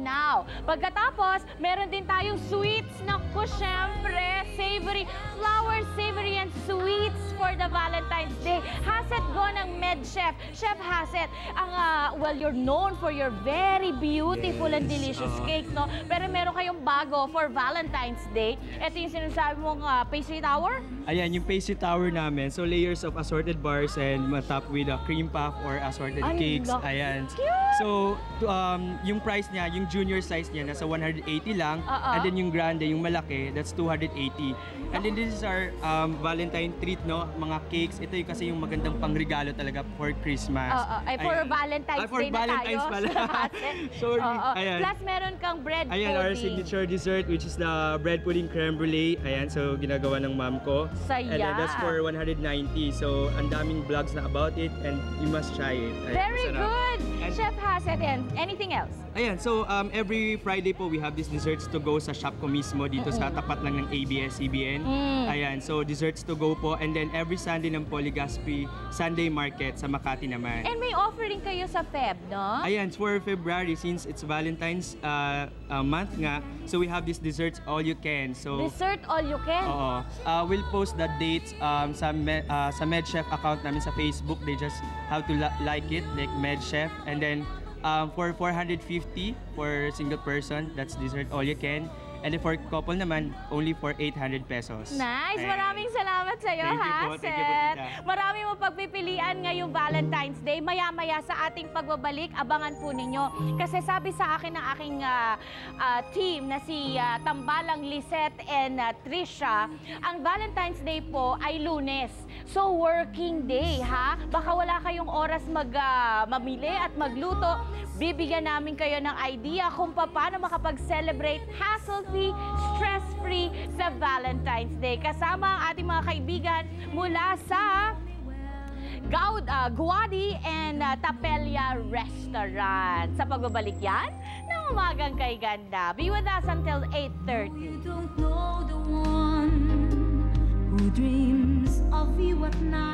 now. Pagkatapos, meron din tayong sweets. Naku, syempre, savory, flower, savory, and sweets for the Valentine's Day. Haset Go ng MedChef. Chef Haset, well, you're known for your very beautiful and delicious cakes, no? Pero meron kayong bago for Valentine's Day. Ito yung sinasabi mong pastry tower? Ayan, yung pastry tower namin. So, layers of assorted bars and matap with a cream puff or assorted cakes. Ayan. So, yung price niya, yung junior size niya, nasa 180 lang. And then yung grande, yung malaki, that's 280. And then this is our Valentine treat, no? Mga cakes. Ito yung kasi yung magandang pangregalo talaga for Christmas. For Valentine's for Day Valentine's na tayo. pala. Sorry. Ayan. Plus, meron kang bread Ayan, pudding. our signature dessert, which is the bread pudding creme brulee. Ayan, so ginagawa ng mom ko. Saya. And then that's for 190. So, ang daming vlogs na about it and you must try it. Ayan, Very masarap. good. And, Chef Haset, and anything else? Ayan, so every Friday po we have these desserts to go sa shop ko mismo dito sa tapat lang ng ABS-CBN. Ayan, so desserts to go po. And then every Sunday ng Polygaspi Sunday Market sa Makati naman. And may offering kayo sa Feb, no? Ayan, for February, since it's Valentine's month nga, so we have these desserts all you can. So Dessert all you can. oo. We'll post the dates sa MedChef account namin sa Facebook. They just have to like it, like MedChef. And then for 450 for single person, that's dessert all you can. And then for couple naman, only for 800 pesos. Nice! Ayan. Maraming salamat sa iyo, Thank you po, Haset. thank you po, tita. Marami mo pagpipilian ngayong Valentine's Day. Maya-maya sa ating pagbabalik, abangan po ninyo. Kasi sabi sa akin ng aking team na si Tambalang Lisette and Trisha, ang Valentine's Day po ay Lunes. So, working day, ha? Baka wala kayong oras mamili at magluto. Bibigyan namin kayo ng idea kung paano makapag-celebrate hassle-free, stress-free sa Valentine's Day. Kasama ang ating mga kaibigan mula sa Guadi and Tapelia Restaurant. Sa pagbabalik yan ng Umagang Kay Ganda. Be with us until 8:30. You don't know the one who dreams of you at night.